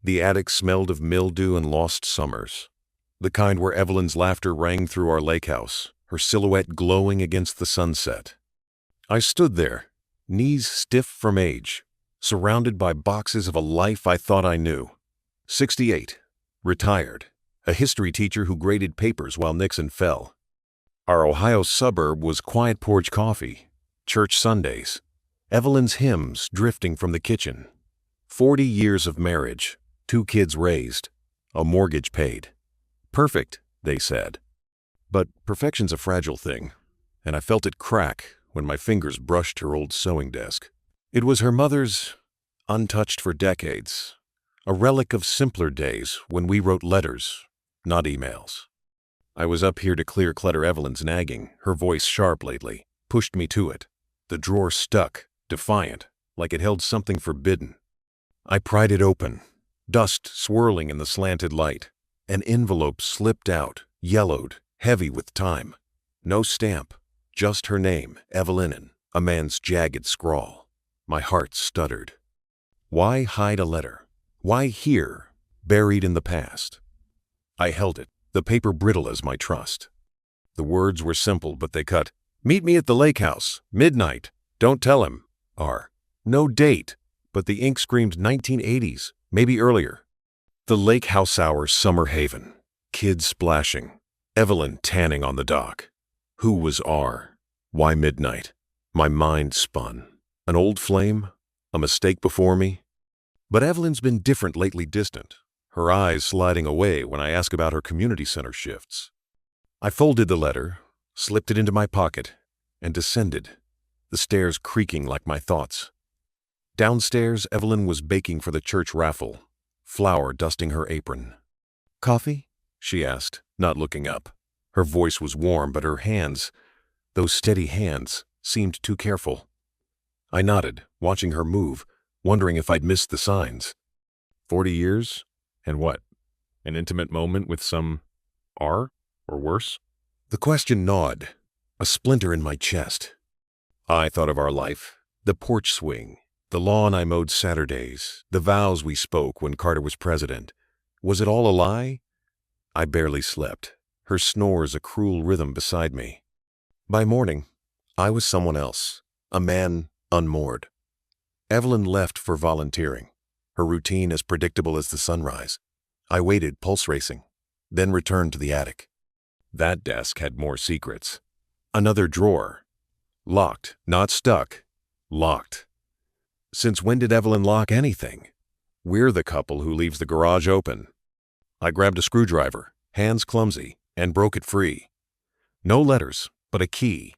The attic smelled of mildew and lost summers, the kind where Evelyn's laughter rang through our lake house, her silhouette glowing against the sunset. I stood there, knees stiff from age, surrounded by boxes of a life I thought I knew. 68, retired, a history teacher who graded papers while Nixon fell. Our Ohio suburb was quiet porch coffee, church Sundays, Evelyn's hymns drifting from the kitchen. 40 years of marriage, 2 kids raised, a mortgage paid. Perfect, they said. But perfection's a fragile thing, and I felt it crack when my fingers brushed her old sewing desk. It was her mother's, untouched for decades, a relic of simpler days when we wrote letters, not emails. I was up here to clear clutter. Evelyn's nagging, her voice sharp lately, pushed me to it. The drawer stuck, defiant, like it held something forbidden. I pried it open, dust swirling in the slanted light. An envelope slipped out, yellowed, heavy with time. No stamp, just her name, Evelyn, a man's jagged scrawl. My heart stuttered. Why hide a letter? Why here, buried in the past? I held it, the paper brittle as my trust. The words were simple, but they cut. Meet me at the lake house, midnight. Don't tell him. R. No date, but the ink screamed 1980s, maybe earlier. The lake house hour summer haven. Kids splashing. Evelyn tanning on the dock. Who was R? Why midnight? My mind spun. An old flame? A mistake before me? But Evelyn's been different lately, distant, her eyes sliding away when I ask about her community center shifts. I folded the letter, slipped it into my pocket, and descended, the stairs creaking like my thoughts. Downstairs, Evelyn was baking for the church raffle, flour dusting her apron. Coffee? She asked, not looking up. Her voice was warm, but her hands, those steady hands, seemed too careful. I nodded, watching her move, wondering if I'd missed the signs. 40 years? And what? An intimate moment with some R? Or worse? The question gnawed, a splinter in my chest. I thought of our life, the porch swing, the lawn I mowed Saturdays, the vows we spoke when Carter was president. Was it all a lie? I barely slept, her snores a cruel rhythm beside me. By morning, I was someone else, a man unmoored. Evelyn left for volunteering, her routine as predictable as the sunrise. I waited, pulse racing, then returned to the attic. That desk had more secrets. Another drawer. Locked, not stuck. Locked. Since when did Evelyn lock anything? We're the couple who leaves the garage open. I grabbed a screwdriver, hands clumsy, and broke it free. No letters, but a key,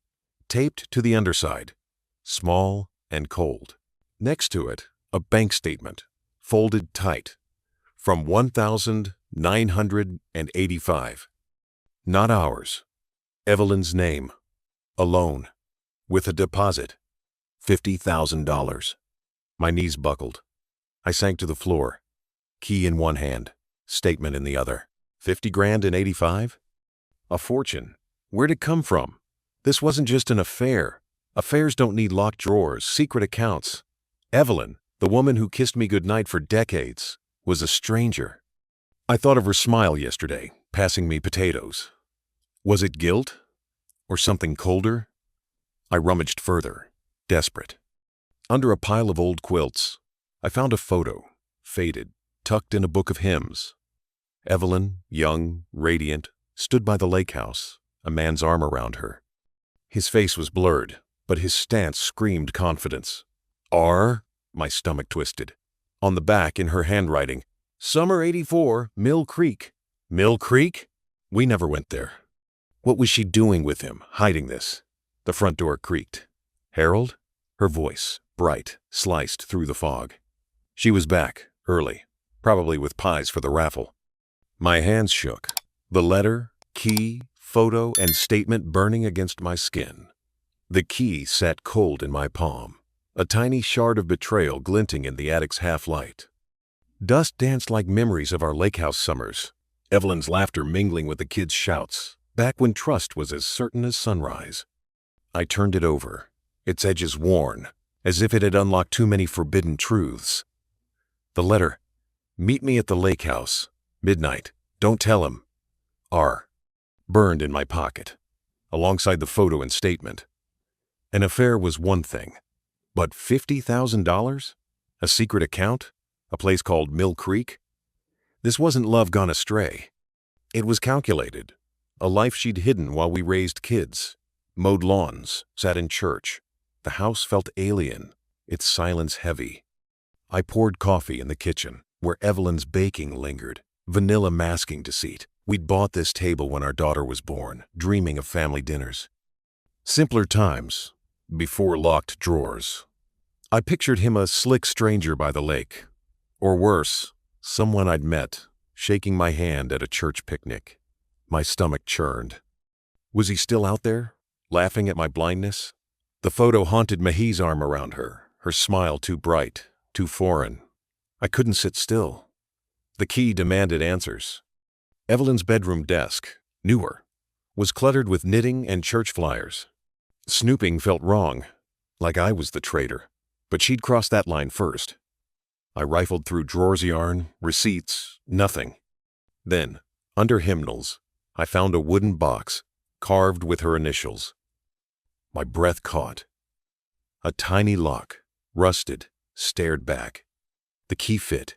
taped to the underside, small and cold. Next to it, a bank statement, folded tight, from 1,985. Not ours. Evelyn's name. Alone. With a deposit. $50,000. My knees buckled. I sank to the floor. Key in one hand, statement in the other. 50 grand in 85? A fortune. Where'd it come from? This wasn't just an affair. Affairs don't need locked drawers, secret accounts. Evelyn, the woman who kissed me goodnight for decades, was a stranger. I thought of her smile yesterday, passing me potatoes. Was it guilt? Or something colder? I rummaged further, desperate. Under a pile of old quilts, I found a photo, faded, tucked in a book of hymns. Evelyn, young, radiant, stood by the lake house, a man's arm around her. His face was blurred, but his stance screamed confidence. R? My stomach twisted. On the back, in her handwriting, Summer 84, Mill Creek. Mill Creek? We never went there. What was she doing with him, hiding this? The front door creaked. Harold? Her voice, bright, sliced through the fog. She was back, early, probably with pies for the raffle. My hands shook, the letter, key, photo, and statement burning against my skin. The key sat cold in my palm, a tiny shard of betrayal glinting in the attic's half-light. Dust danced like memories of our lake house summers, Evelyn's laughter mingling with the kids' shouts, back when trust was as certain as sunrise. I turned it over, its edges worn, as if it had unlocked too many forbidden truths. The letter, Meet me at the lake house. Midnight. Don't tell him. R. Burned in my pocket, alongside the photo and statement. An affair was one thing, but $50,000? A secret account? A place called Mill Creek? This wasn't love gone astray. It was calculated. A life she'd hidden while we raised kids, mowed lawns, sat in church. The house felt alien, its silence heavy. I poured coffee in the kitchen, where Evelyn's baking lingered, vanilla masking deceit. We'd bought this table when our daughter was born, dreaming of family dinners. Simpler times, before locked drawers. I pictured him a slick stranger by the lake. Or worse, someone I'd met, shaking my hand at a church picnic. My stomach churned. Was he still out there, laughing at my blindness? The photo haunted Mahi's arm around her, her smile too bright, too foreign. I couldn't sit still. The key demanded answers. Evelyn's bedroom desk, newer, was cluttered with knitting and church flyers. Snooping felt wrong, like I was the traitor, but she'd crossed that line first. I rifled through drawers, yarn, receipts, nothing. Then, under hymnals, I found a wooden box, carved with her initials. My breath caught. A tiny lock, rusted, stared back. The key fit,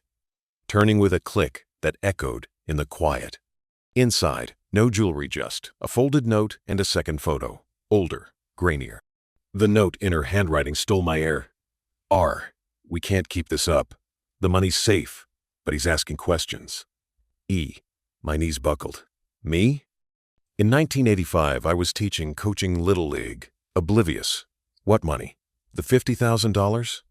turning with a click that echoed in the quiet. Inside, no jewelry, just a folded note and a second photo, older, grainier. The note in her handwriting stole my air. R. We can't keep this up. The money's safe, but he's asking questions. E. My knees buckled. Me? In 1985, I was teaching coaching Little League, oblivious. What money? The $50,000?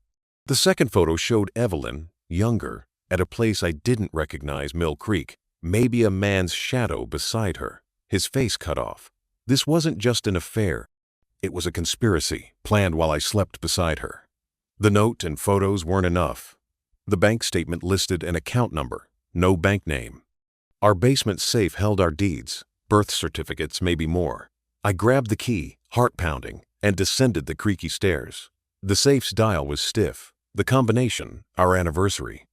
The second photo showed Evelyn, younger, at a place I didn't recognize, Mill Creek, maybe a man's shadow beside her, his face cut off. This wasn't just an affair. It was a conspiracy, planned while I slept beside her. The note and photos weren't enough. The bank statement listed an account number, no bank name. Our basement safe held our deeds, birth certificates, maybe more. I grabbed the key, heart pounding, and descended the creaky stairs. The safe's dial was stiff. The combination, our anniversary.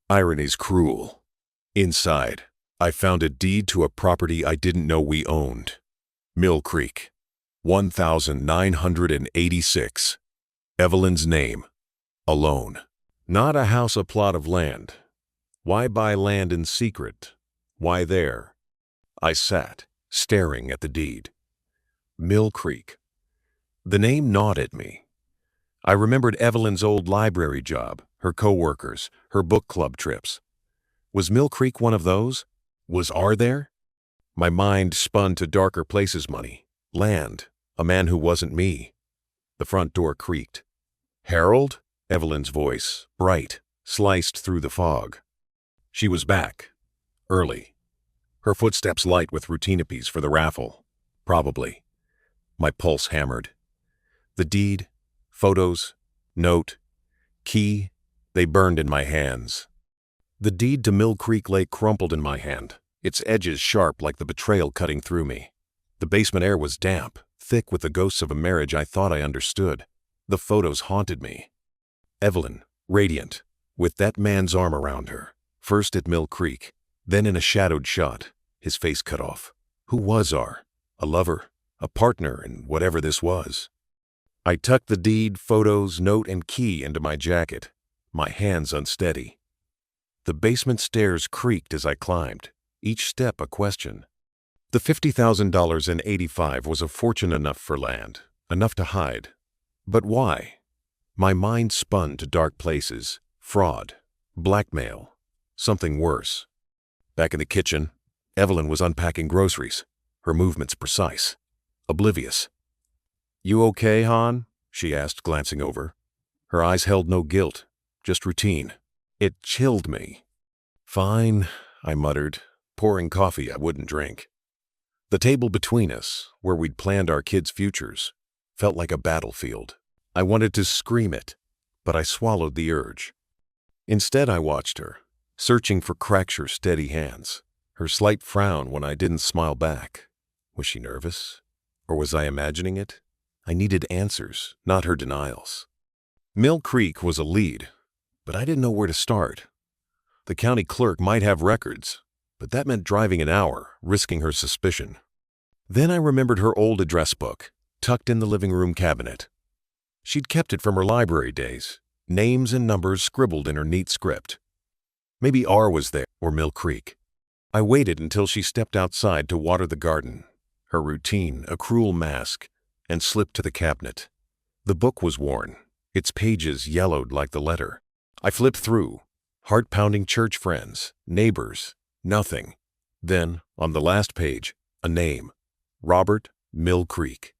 Irony's cruel. Inside, I found a deed to a property I didn't know we owned. Mill Creek, 1986. Evelyn's name. Alone. Not a house, a plot of land. Why buy land in secret? Why there? I sat, staring at the deed. Mill Creek. The name gnawed at me. I remembered Evelyn's old library job, her coworkers, her book club trips. Was Mill Creek one of those? Was R there? My mind spun to darker places, money, land, a man who wasn't me. The front door creaked. Harold? Evelyn's voice, bright, sliced through the fog. She was back. Early. Her footsteps light with routinities for the raffle. Probably. My pulse hammered. The deed, photos, note, key, they burned in my hands. The deed to Mill Creek lay crumpled in my hand, its edges sharp like the betrayal cutting through me. The basement air was damp, thick with the ghosts of a marriage I thought I understood. The photos haunted me. Evelyn, radiant, with that man's arm around her, first at Mill Creek, then in a shadowed shot, his face cut off. Who was R? A lover? A partner in whatever this was? I tucked the deed, photos, note, and key into my jacket, my hands unsteady. The basement stairs creaked as I climbed, each step a question. The $50,000 in '85 was a fortune enough for land, enough to hide. But why? My mind spun to dark places, fraud, blackmail, something worse. Back in the kitchen, Evelyn was unpacking groceries, her movements precise, oblivious. You okay, hon? She asked, glancing over. Her eyes held no guilt, just routine. It chilled me. Fine, I muttered, pouring coffee I wouldn't drink. The table between us, where we'd planned our kids' futures, felt like a battlefield. I wanted to scream it, but I swallowed the urge. Instead, I watched her, searching for cracks her steady hands, her slight frown when I didn't smile back. Was she nervous? Or was I imagining it? I needed answers, not her denials. Mill Creek was a lead, but I didn't know where to start. The county clerk might have records, but that meant driving an hour, risking her suspicion. Then I remembered her old address book, tucked in the living room cabinet. She'd kept it from her library days, names and numbers scribbled in her neat script. Maybe R was there, or Mill Creek. I waited until she stepped outside to water the garden, her routine a cruel mask, and slipped to the cabinet. The book was worn, its pages yellowed like the letter. I flipped through, heart-pounding church friends, neighbors, nothing. Then, on the last page, a name, Robert Mill Creek.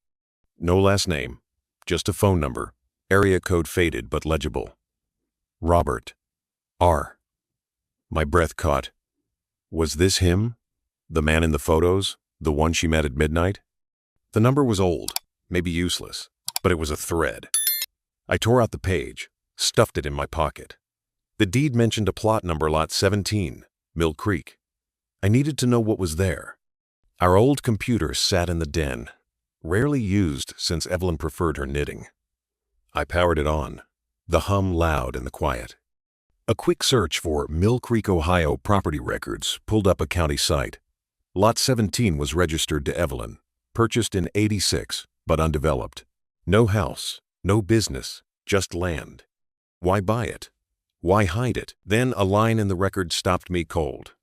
No last name, just a phone number, area code faded but legible. Robert. R. My breath caught. Was this him? The man in the photos? The one she met at midnight? The number was old, maybe useless, but it was a thread. I tore out the page, stuffed it in my pocket. The deed mentioned a plot number lot 17, Mill Creek. I needed to know what was there. Our old computer sat in the den, rarely used since Evelyn preferred her knitting. I powered it on, the hum loud in the quiet. A quick search for Mill Creek, Ohio property records pulled up a county site. Lot 17 was registered to Evelyn, purchased in '86, but undeveloped. No house, no business, just land. Why buy it? Why hide it? Then a line in the record stopped me cold.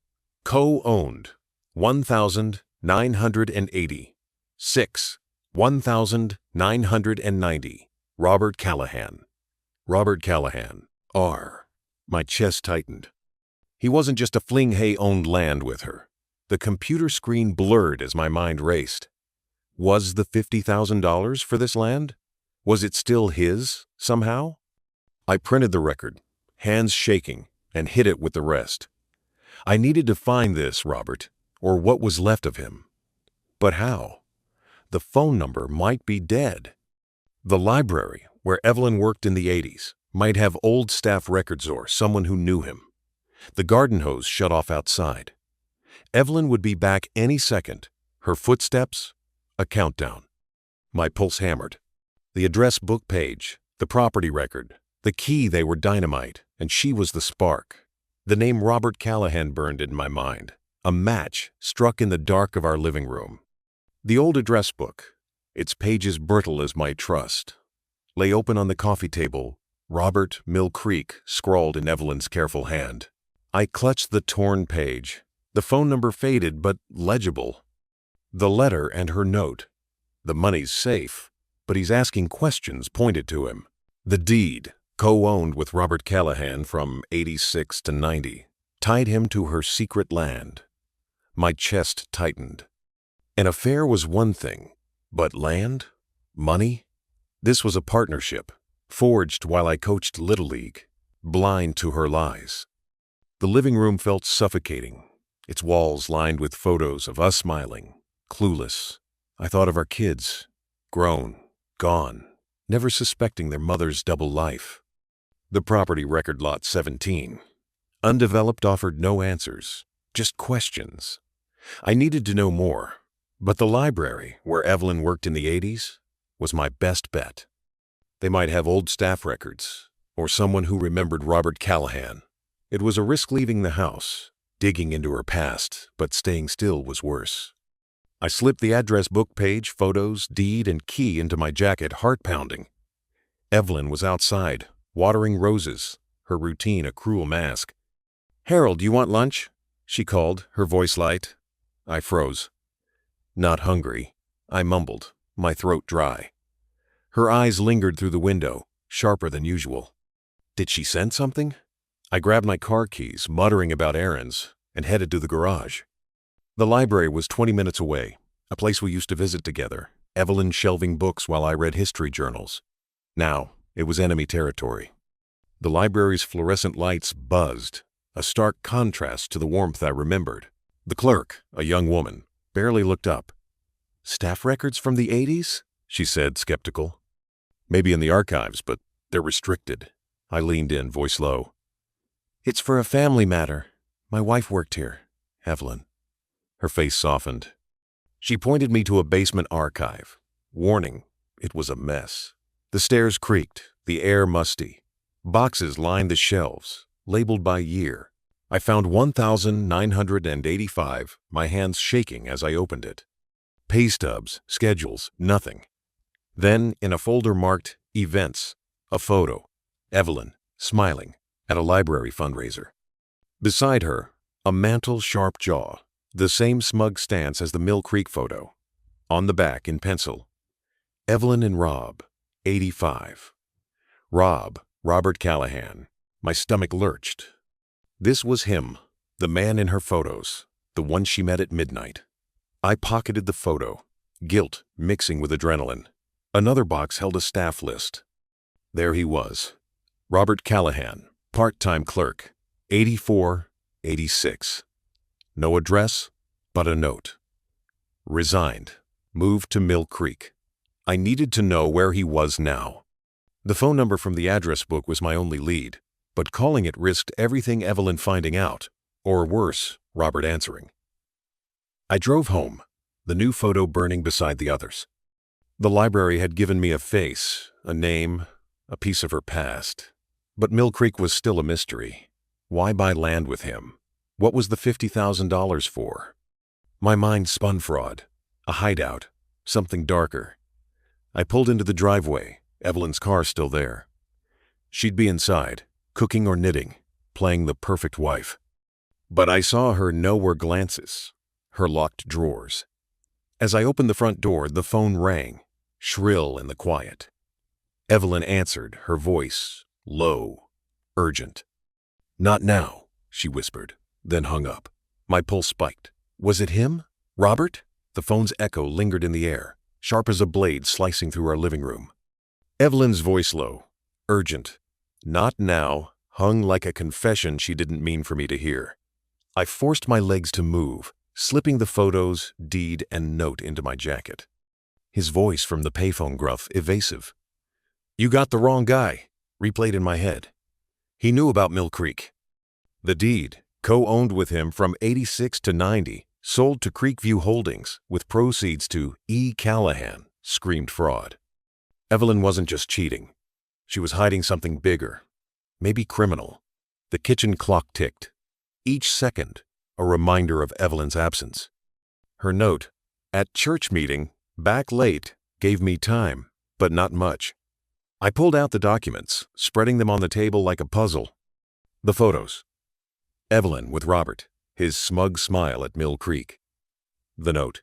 Co-owned, 1,980. 6, 1,990. Robert Callahan. Robert Callahan. R. My chest tightened. He wasn't just a fling hay owned land with her. The computer screen blurred as my mind raced. Was the $50,000 for this land? Was it still his, somehow? I printed the record, hands shaking, and hid it with the rest. I needed to find this Robert, or what was left of him. But how? The phone number might be dead. The library, where Evelyn worked in the '80s, might have old staff records or someone who knew him. The garden hose shut off outside. Evelyn would be back any second. Her footsteps, a countdown. My pulse hammered. The address book page, the property record, the key they were dynamite, and she was the spark. The name Robert Callahan burned in my mind, a match struck in the dark of our living room. The old address book, its pages brittle as my trust, lay open on the coffee table, Robert Mill Creek scrawled in Evelyn's careful hand. I clutched the torn page. The phone number faded but legible. The letter and her note. The money's safe, but he's asking questions pointed to him. The deed, co-owned with Robert Callahan from '86 to '90, tied him to her secret land. My chest tightened. An affair was one thing, but land? Money? This was a partnership, forged while I coached Little League, blind to her lies. The living room felt suffocating, its walls lined with photos of us smiling, clueless. I thought of our kids, grown, gone, never suspecting their mother's double life. The property record lot 17. Undeveloped offered no answers, just questions. I needed to know more, but the library, where Evelyn worked in the '80s, was my best bet. They might have old staff records, or someone who remembered Robert Callahan. It was a risk leaving the house, digging into her past, but staying still was worse. I slipped the address book page, photos, deed, and key into my jacket, heart pounding. Evelyn was outside, watering roses, her routine a cruel mask. "Harold, do you want lunch?" she called, her voice light. I froze. "Not hungry," I mumbled, my throat dry. Her eyes lingered through the window, sharper than usual. Did she sense something? I grabbed my car keys, muttering about errands, and headed to the garage. The library was 20 minutes away, a place we used to visit together, Evelyn shelving books while I read history journals. Now, it was enemy territory. The library's fluorescent lights buzzed, a stark contrast to the warmth I remembered. The clerk, a young woman, barely looked up. "Staff records from the '80s?" she said, skeptical. "Maybe in the archives, but they're restricted." I leaned in, voice low. "It's for a family matter. My wife worked here, Evelyn." Her face softened. She pointed me to a basement archive. Warning, it was a mess. The stairs creaked, the air musty. Boxes lined the shelves, labeled by year. I found 1,985, my hands shaking as I opened it. Pay stubs, schedules, nothing. Then, in a folder marked Events, a photo. Evelyn, smiling, at a library fundraiser. Beside her, a mantle-sharp jaw, the same smug stance as the Mill Creek photo. On the back, in pencil, Evelyn and Rob, 85. Robert Callahan. My stomach lurched. This was him, the man in her photos, the one she met at midnight. I pocketed the photo, guilt mixing with adrenaline. Another box held a staff list. There he was, Robert Callahan, part-time clerk, 84, 86. No address, but a note. Resigned, moved to Mill Creek. I needed to know where he was now. The phone number from the address book was my only lead, but calling it risked everything Evelyn finding out, or worse, Robert answering. I drove home, the new photo burning beside the others. The library had given me a face, a name, a piece of her past. But Mill Creek was still a mystery. Why buy land with him? What was the $50,000 for? My mind spun fraud, a hideout, something darker. I pulled into the driveway, Evelyn's car still there. She'd be inside, cooking or knitting, playing the perfect wife. But I saw her nowhere glances, her locked drawers. As I opened the front door, the phone rang, shrill in the quiet. Evelyn answered, her voice low, urgent. "Not now," she whispered, then hung up. My pulse spiked. Was it him? Robert? The phone's echo lingered in the air, sharp as a blade slicing through our living room. Evelyn's voice low, urgent. Not now, hung like a confession she didn't mean for me to hear. I forced my legs to move, slipping the photos, deed, and note into my jacket. His voice from the payphone gruff, evasive. "You got the wrong guy," replayed in my head. He knew about Mill Creek. The deed, co-owned with him from 86 to 90, sold to Creekview Holdings with proceeds to E. Callahan, screamed fraud. Evelyn wasn't just cheating. She was hiding something bigger, maybe criminal. The kitchen clock ticked. Each second, a reminder of Evelyn's absence. Her note, "At church meeting, back late, gave me time, but not much." I pulled out the documents, spreading them on the table like a puzzle. The photos. Evelyn with Robert, his smug smile at Mill Creek. The note.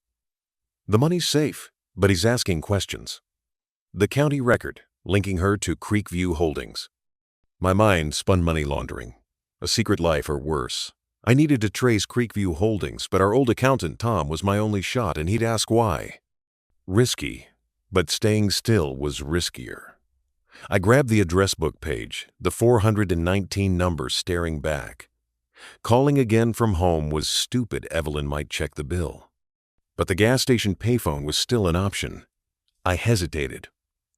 "The money's safe, but he's asking questions." The county record, linking her to Creekview Holdings. My mind spun money laundering, a secret life or worse. I needed to trace Creekview Holdings, but our old accountant Tom was my only shot, and he'd ask why. Risky, but staying still was riskier. I grabbed the address book page, the 419 number staring back. Calling again from home was stupid. Evelyn might check the bill. But the gas station payphone was still an option. I hesitated,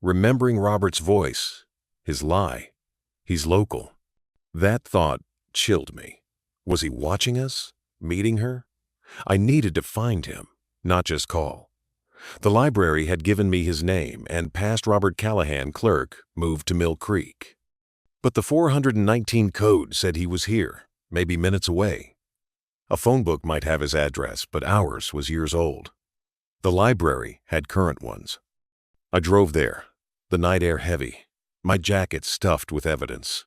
remembering Robert's voice, his lie. He's local. That thought chilled me. Was he watching us? Meeting her? I needed to find him, not just call. The library had given me his name, and past Robert Callahan, clerk, moved to Mill Creek. But the 419 code said he was here, maybe minutes away. A phone book might have his address, but ours was years old. The library had current ones. I drove there, the night air heavy, my jacket stuffed with evidence.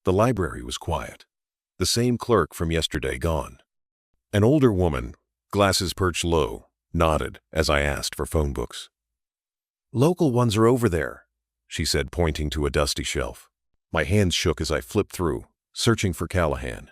The library was quiet. The same clerk from yesterday gone. An older woman, glasses perched low, nodded as I asked for phone books. "Local ones are over there," she said, pointing to a dusty shelf. My hands shook as I flipped through, searching for Callahan.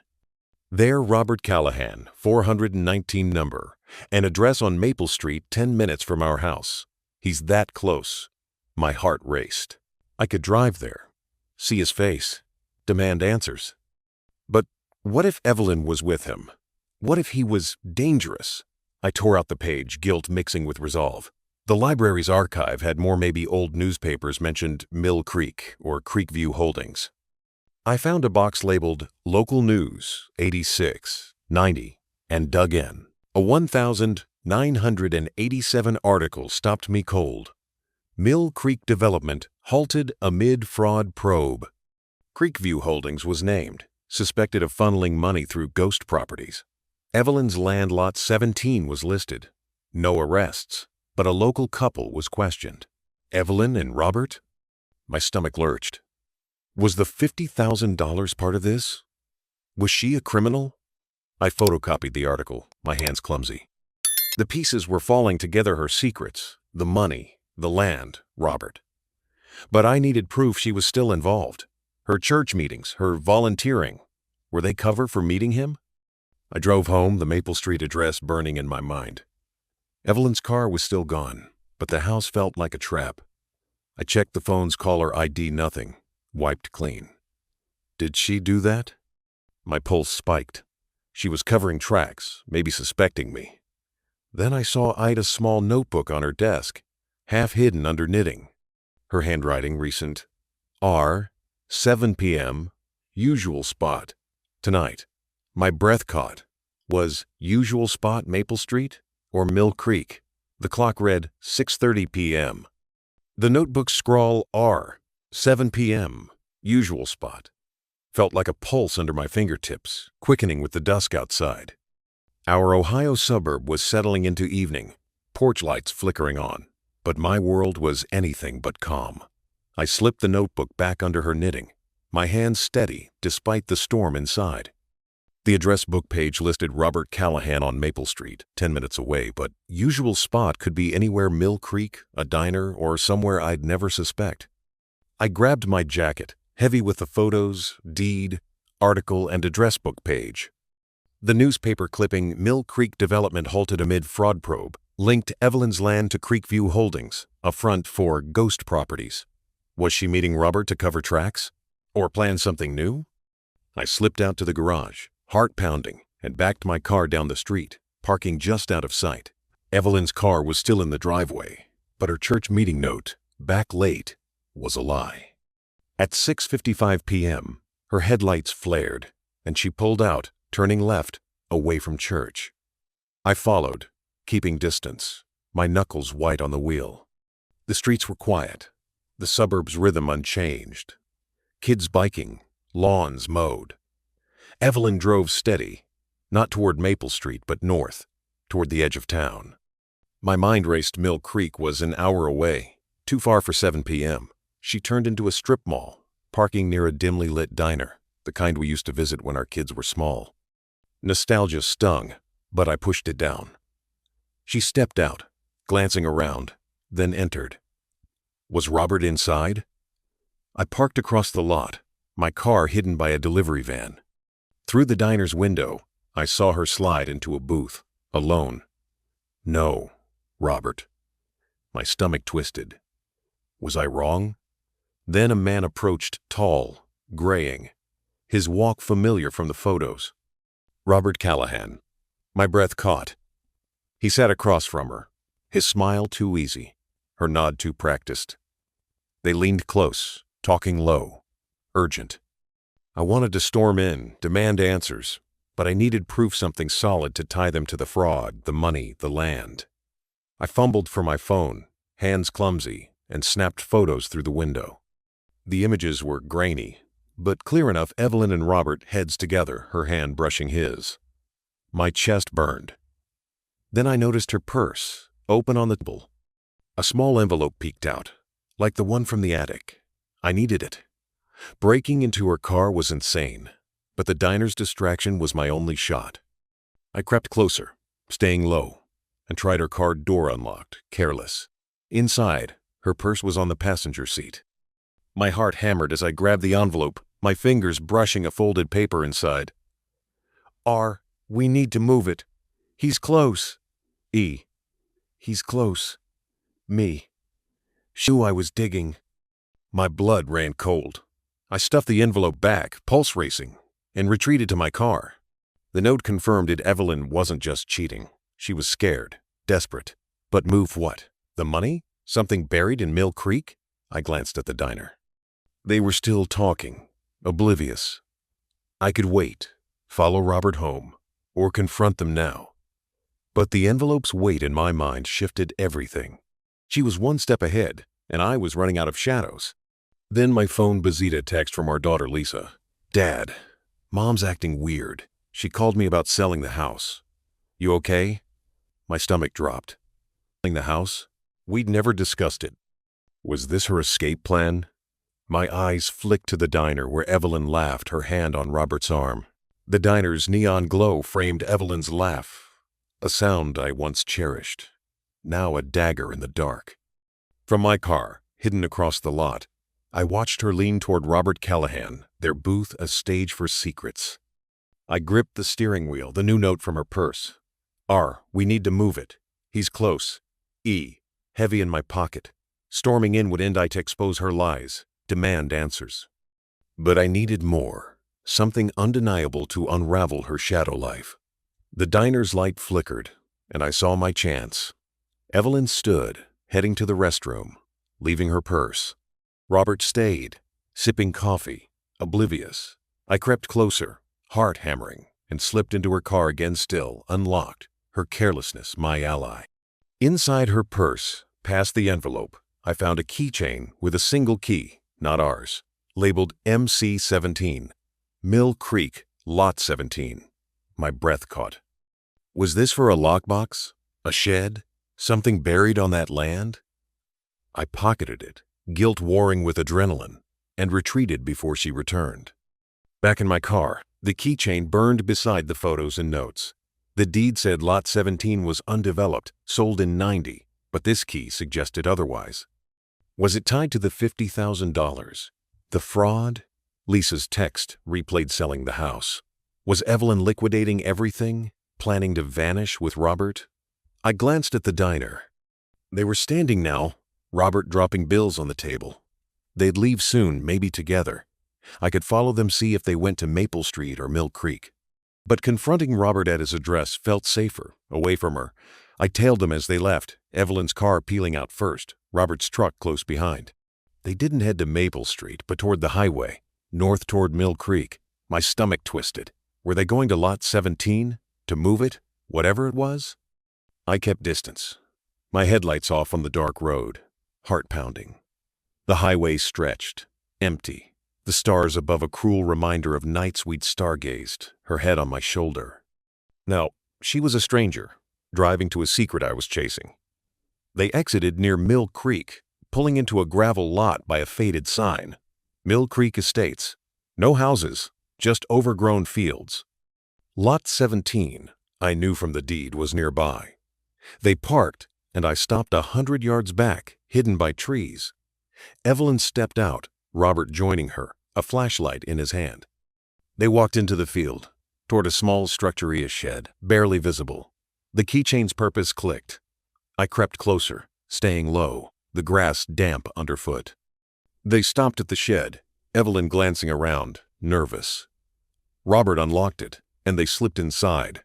There, Robert Callahan, 419 number, an address on Maple Street, 10 minutes from our house. He's that close. My heart raced. I could drive there, see his face, demand answers. But what if Evelyn was with him? What if he was dangerous? I tore out the page, guilt mixing with resolve. The library's archive had more maybe old newspapers mentioned Mill Creek or Creekview Holdings. I found a box labeled Local News, 86, 90, and dug in. A 1,987 article stopped me cold. Mill Creek Development halted amid fraud probe. Creekview Holdings was named, suspected of funneling money through ghost properties. Evelyn's land lot 17 was listed. No arrests, but a local couple was questioned. Evelyn and Robert? My stomach lurched. Was the $50,000 part of this? Was she a criminal? I photocopied the article, my hands clumsy. The pieces were falling together: her secrets, the money, the land, Robert. But I needed proof she was still involved. Her church meetings, her volunteering, were they cover for meeting him? I drove home, the Maple Street address burning in my mind. Evelyn's car was still gone, but the house felt like a trap. I checked the phone's caller ID, nothing. Wiped clean. Did she do that? My pulse spiked. She was covering tracks, maybe suspecting me. Then I saw Ida's small notebook on her desk, half hidden under knitting. Her handwriting recent. R, 7 p.m., usual spot. Tonight. My breath caught. Was usual spot Maple Street or Mill Creek? The clock read 6:30 p.m. The notebook scrawl R, 7 p.m., usual spot. Felt like a pulse under my fingertips, quickening with the dusk outside. Our Ohio suburb was settling into evening, porch lights flickering on, but my world was anything but calm. I slipped the notebook back under her knitting, my hands steady despite the storm inside. The address book page listed Robert Callahan on Maple Street, 10 minutes away, but usual spot could be anywhere: Mill Creek, a diner, or somewhere I'd never suspect. I grabbed my jacket, heavy with the photos, deed, article, and address book page. The newspaper clipping "Mill Creek Development halted amid fraud probe" linked Evelyn's land to Creekview Holdings, a front for ghost properties. Was she meeting Robert to cover tracks? Or plan something new? I slipped out to the garage, heart pounding, and backed my car down the street, parking just out of sight. Evelyn's car was still in the driveway, but her church meeting note, "back late," was a lie. At 6:55 p.m., her headlights flared, and she pulled out, turning left, away from church. I followed, keeping distance, my knuckles white on the wheel. The streets were quiet, the suburb's rhythm unchanged. Kids biking, lawns mowed. Evelyn drove steady, not toward Maple Street, but north, toward the edge of town. My mind raced. Mill Creek was an hour away, too far for 7 p.m. She turned into a strip mall, parking near a dimly lit diner, the kind we used to visit when our kids were small. Nostalgia stung, but I pushed it down. She stepped out, glancing around, then entered. Was Robert inside? I parked across the lot, my car hidden by a delivery van. Through the diner's window, I saw her slide into a booth, alone. No, Robert. My stomach twisted. Was I wrong? Then a man approached, tall, graying, his walk familiar from the photos. Robert Callahan. My breath caught. He sat across from her, his smile too easy, her nod too practiced. They leaned close, talking low, urgent. I wanted to storm in, demand answers, but I needed proof, something solid to tie them to the fraud, the money, the land. I fumbled for my phone, hands clumsy, and snapped photos through the window. The images were grainy, but clear enough. Evelyn and Robert, heads together, her hand brushing his. My chest burned. Then I noticed her purse, open on the table. A small envelope peeked out, like the one from the attic. I needed it. Breaking into her car was insane, but the diner's distraction was my only shot. I crept closer, staying low, and tried her car door unlocked, careless. Inside, her purse was on the passenger seat. My heart hammered as I grabbed the envelope, my fingers brushing a folded paper inside. R, we need to move it. He's close. E, he's close. Me. Shoo, I was digging. My blood ran cold. I stuffed the envelope back, pulse racing, and retreated to my car. The note confirmed it. Evelyn wasn't just cheating. She was scared, desperate. But move what? The money? Something buried in Mill Creek? I glanced at the diner. They were still talking, oblivious. I could wait, follow Robert home, or confront them now. But the envelope's weight in my mind shifted everything. She was one step ahead, and I was running out of shadows. Then my phone buzzed a text from our daughter Lisa. Dad, Mom's acting weird. She called me about selling the house. You okay? My stomach dropped. Selling the house? We'd never discussed it. Was this her escape plan? My eyes flicked to the diner where Evelyn laughed, her hand on Robert's arm. The diner's neon glow framed Evelyn's laugh, a sound I once cherished, now a dagger in the dark. From my car, hidden across the lot, I watched her lean toward Robert Callahan, their booth a stage for secrets. I gripped the steering wheel, the new note from her purse. R, we need to move it. He's close. E, heavy in my pocket. Storming in would end I to expose her lies, demand answers. But I needed more, something undeniable to unravel her shadow life. The diner's light flickered, and I saw my chance. Evelyn stood, heading to the restroom, leaving her purse. Robert stayed, sipping coffee, oblivious. I crept closer, heart hammering, and slipped into her car again, still unlocked, her carelessness my ally. Inside her purse, past the envelope, I found a keychain with a single key, not ours, labeled MC17, Mill Creek, Lot 17. My breath caught. Was this for a lockbox? A shed? Something buried on that land? I pocketed it, guilt warring with adrenaline, and retreated before she returned. Back in my car, the keychain burned beside the photos and notes. The deed said Lot 17 was undeveloped, sold in '90, but this key suggested otherwise. Was it tied to the $50,000? The fraud? Lisa's text replayed selling the house. Was Evelyn liquidating everything, planning to vanish with Robert? I glanced at the diner. They were standing now, Robert dropping bills on the table. They'd leave soon, maybe together. I could follow them, see if they went to Maple Street or Mill Creek. But confronting Robert at his address felt safer, away from her. I tailed them as they left, Evelyn's car peeling out first, Robert's truck close behind. They didn't head to Maple Street, but toward the highway, north toward Mill Creek. My stomach twisted. Were they going to Lot 17? To move it? Whatever it was? I kept distance, my headlights off on the dark road, heart pounding. The highway stretched, empty, the stars above a cruel reminder of nights we'd stargazed, her head on my shoulder. Now, she was a stranger, driving to a secret I was chasing. They exited near Mill Creek, pulling into a gravel lot by a faded sign. Mill Creek Estates. No houses, just overgrown fields. Lot 17, I knew from the deed, was nearby. They parked, and I stopped 100 yards back, hidden by trees. Evelyn stepped out, Robert joining her, a flashlight in his hand. They walked into the field, toward a small structure-y shed, barely visible. The keychain's purpose clicked. I crept closer, staying low, the grass damp underfoot. They stopped at the shed, Evelyn glancing around, nervous. Robert unlocked it, and they slipped inside.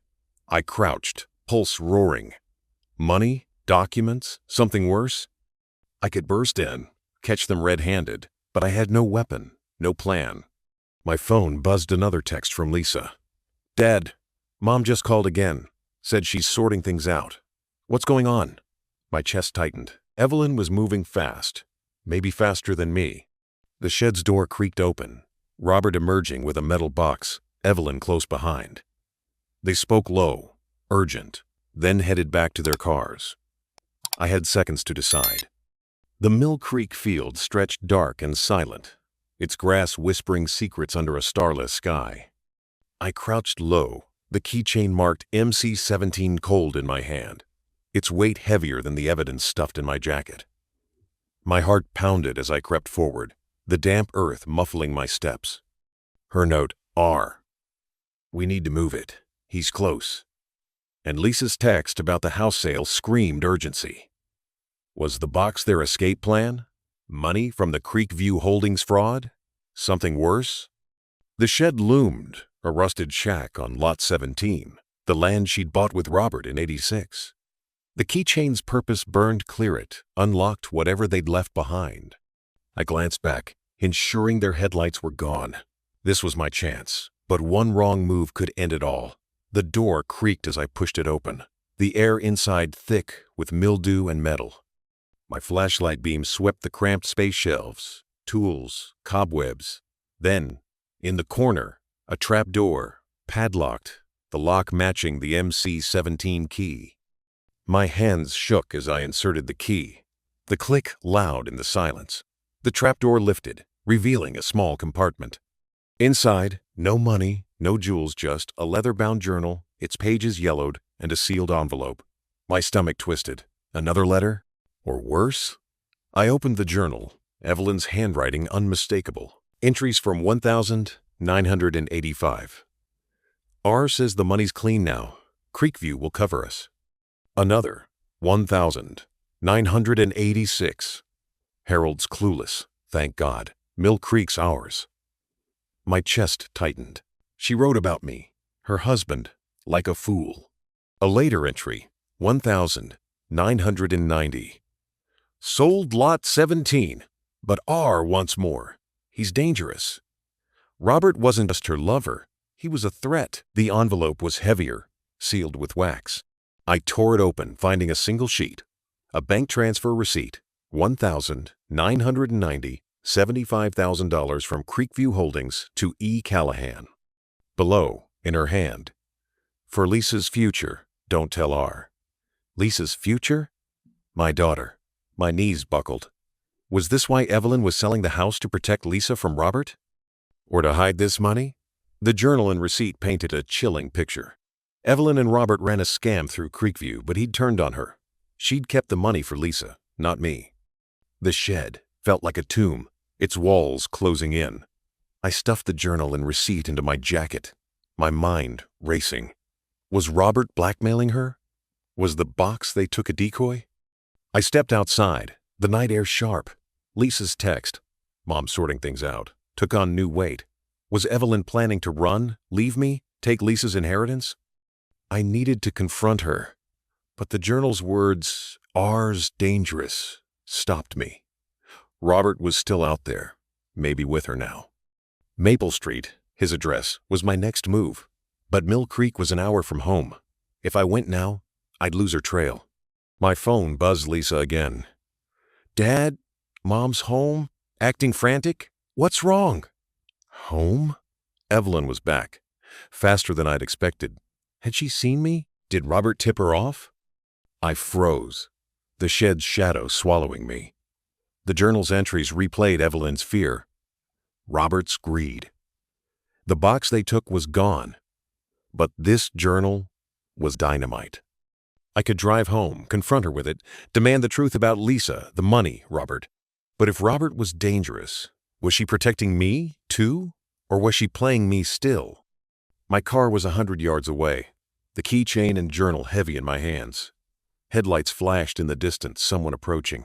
I crouched, pulse roaring. Money? Documents? Something worse? I could burst in, catch them red-handed, but I had no weapon, no plan. My phone buzzed another text from Lisa. Dad, Mom just called again. Said she's sorting things out. What's going on? My chest tightened. Evelyn was moving fast, maybe faster than me. The shed's door creaked open, Robert emerging with a metal box, Evelyn close behind. They spoke low, urgent, then headed back to their cars. I had seconds to decide. The Mill Creek field stretched dark and silent, its grass whispering secrets under a starless sky. I crouched low, the keychain marked MC17 cold in my hand, its weight heavier than the evidence stuffed in my jacket. My heart pounded as I crept forward, the damp earth muffling my steps. Her note, R. We need to move it. He's close. And Lisa's text about the house sale screamed urgency. Was the box their escape plan? Money from the Creekview Holdings fraud? Something worse? The shed loomed, a rusted shack on Lot 17, the land she'd bought with Robert in '86. The keychain's purpose burned clear it, unlocked whatever they'd left behind. I glanced back, ensuring their headlights were gone. This was my chance, but one wrong move could end it all. The door creaked as I pushed it open, the air inside thick with mildew and metal. My flashlight beam swept the cramped space shelves, tools, cobwebs. Then, in the corner, A trap door, padlocked, the lock matching the MC-17 key. My hands shook as I inserted the key. The click loud in the silence. The trapdoor lifted, revealing a small compartment. Inside, no money, no jewels, just a leather-bound journal, its pages yellowed, and a sealed envelope. My stomach twisted. Another letter? Or worse? I opened the journal, Evelyn's handwriting unmistakable. Entries from 1,985. R says the money's clean now. Creekview will cover us. Another, 1,986. Harold's clueless, thank God. Mill Creek's ours. My chest tightened. She wrote about me, her husband, like a fool. A later entry, 1,990. Sold lot 17, but R wants more. He's dangerous. Robert wasn't just her lover. He was a threat. The envelope was heavier, sealed with wax. I tore it open, finding a single sheet. A bank transfer receipt, $1,990, $75,000 from Creekview Holdings to E. Callahan. Below, in her hand, for Lisa's future, don't tell R. Lisa's future? My daughter. My knees buckled. Was this why Evelyn was selling the house to protect Lisa from Robert? Or to hide this money? The journal and receipt painted a chilling picture. Evelyn and Robert ran a scam through Creekview, but he'd turned on her. She'd kept the money for Lisa, not me. The shed felt like a tomb, its walls closing in. I stuffed the journal and receipt into my jacket, my mind racing. Was Robert blackmailing her? Was the box they took a decoy? I stepped outside, the night air sharp. Lisa's text, Mom sorting things out, took on new weight. Was Evelyn planning to run, leave me, take Lisa's inheritance? I needed to confront her, but the journal's words, "R's dangerous," stopped me. Robert was still out there, maybe with her now. Maple Street, his address, was my next move, but Mill Creek was an hour from home. If I went now, I'd lose her trail. My phone buzzed Lisa again. Dad, Mom's home, acting frantic? What's wrong? Home? Evelyn was back, faster than I'd expected. Had she seen me? Did Robert tip her off? I froze, the shed's shadow swallowing me. The journal's entries replayed Evelyn's fear. Robert's greed. The box they took was gone, but this journal was dynamite. I could drive home, confront her with it, demand the truth about Lisa, the money, Robert. But if Robert was dangerous, was she protecting me, too? Or was she playing me still? My car was 100 yards away, the keychain and journal heavy in my hands. Headlights flashed in the distance, someone approaching.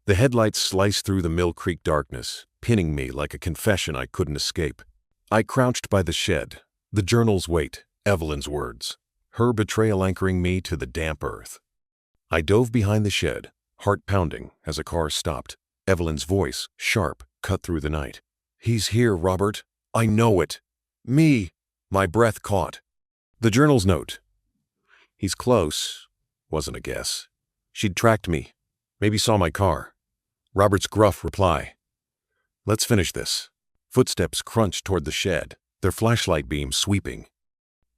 The headlights sliced through the Mill Creek darkness, pinning me like a confession I couldn't escape. I crouched by the shed, the journal's weight, Evelyn's words, her betrayal anchoring me to the damp earth. I dove behind the shed, heart pounding as a car stopped. Evelyn's voice, sharp, cut through the night. He's here, Robert. I know it. Me. My breath caught. The journal's note. He's close. Wasn't a guess. She'd tracked me. Maybe saw my car. Robert's gruff reply. Let's finish this. Footsteps crunched toward the shed, their flashlight beam sweeping.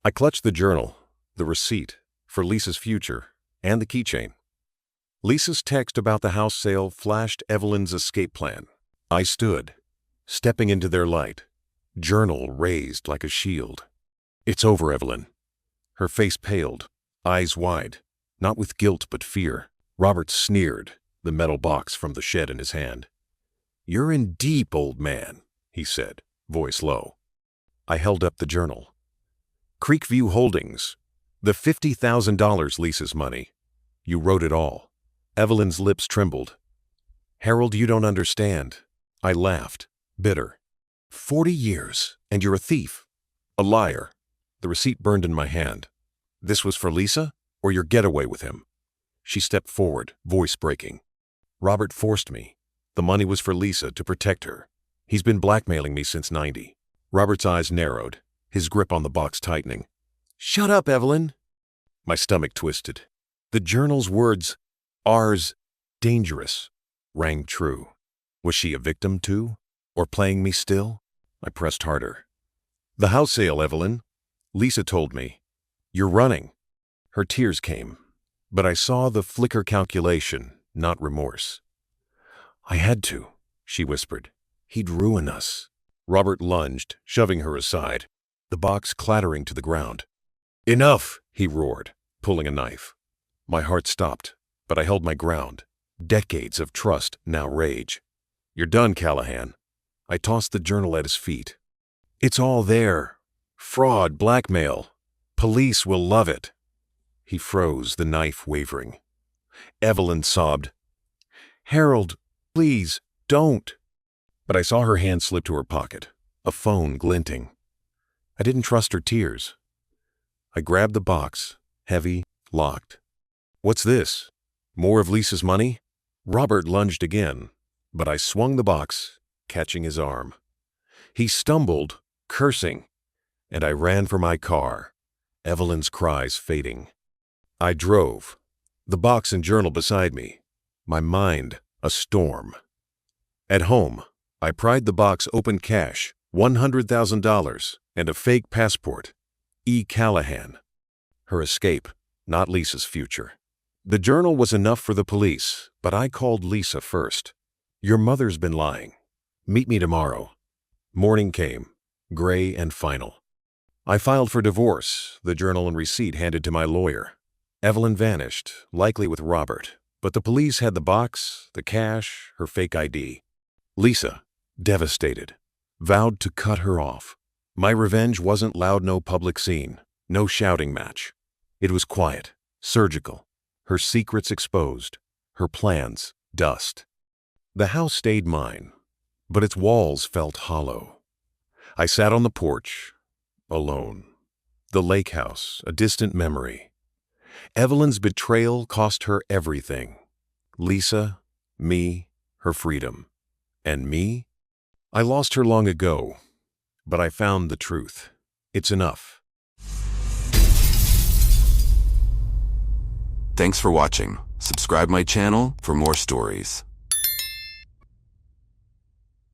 I clutched the journal, the receipt, for Lisa's future, and the keychain. Lisa's text about the house sale flashed Evelyn's escape plan. I stood, stepping into their light, journal raised like a shield. It's over, Evelyn. Her face paled, eyes wide, not with guilt but fear. Robert sneered, the metal box from the shed in his hand. You're in deep, old man, he said, voice low. I held up the journal. Creekview Holdings. The $50,000 Lisa's money. You wrote it all. Evelyn's lips trembled. Harold, you don't understand. I laughed, bitter. 40 years, and you're a thief. A liar. The receipt burned in my hand. This was for Lisa, or your getaway with him? She stepped forward, voice breaking. Robert forced me. The money was for Lisa to protect her. He's been blackmailing me since '90. Robert's eyes narrowed, his grip on the box tightening. Shut up, Evelyn. My stomach twisted. The journal's words, R's dangerous, rang true. Was she a victim too? Or playing me still? I pressed harder. The house sale, Evelyn. Lisa told me. You're running. Her tears came, but I saw the flicker calculation, not remorse. I had to, she whispered. He'd ruin us. Robert lunged, shoving her aside, the box clattering to the ground. Enough, he roared, pulling a knife. My heart stopped, but I held my ground. Decades of trust now rage. You're done, Callahan. I tossed the journal at his feet. It's all there. Fraud, blackmail. Police will love it. He froze, the knife wavering. Evelyn sobbed. Harold, please, don't. But I saw her hand slip to her pocket, a phone glinting. I didn't trust her tears. I grabbed the box, heavy, locked. What's this? More of Lisa's money? Robert lunged again, but I swung the box, catching his arm. He stumbled, cursing, and I ran for my car, Evelyn's cries fading. I drove, the box and journal beside me, my mind a storm. At home, I pried the box open cash, $100,000, and a fake passport. E. Callahan. Her escape, not Lisa's future. The journal was enough for the police, but I called Lisa first. Your mother's been lying. Meet me tomorrow. Morning came, gray and final. I filed for divorce, the journal and receipt handed to my lawyer. Evelyn vanished, likely with Robert, but the police had the box, the cash, her fake ID. Lisa, devastated, vowed to cut her off. My revenge wasn't loud, no public scene, no shouting match. It was quiet, surgical, her secrets exposed, her plans dust. The house stayed mine, but its walls felt hollow. I sat on the porch, alone. The lake house, a distant memory. Evelyn's betrayal cost her everything. Lisa, me, her freedom. And me? I lost her long ago, but I found the truth. It's enough. Thanks for watching. Subscribe my channel for more stories.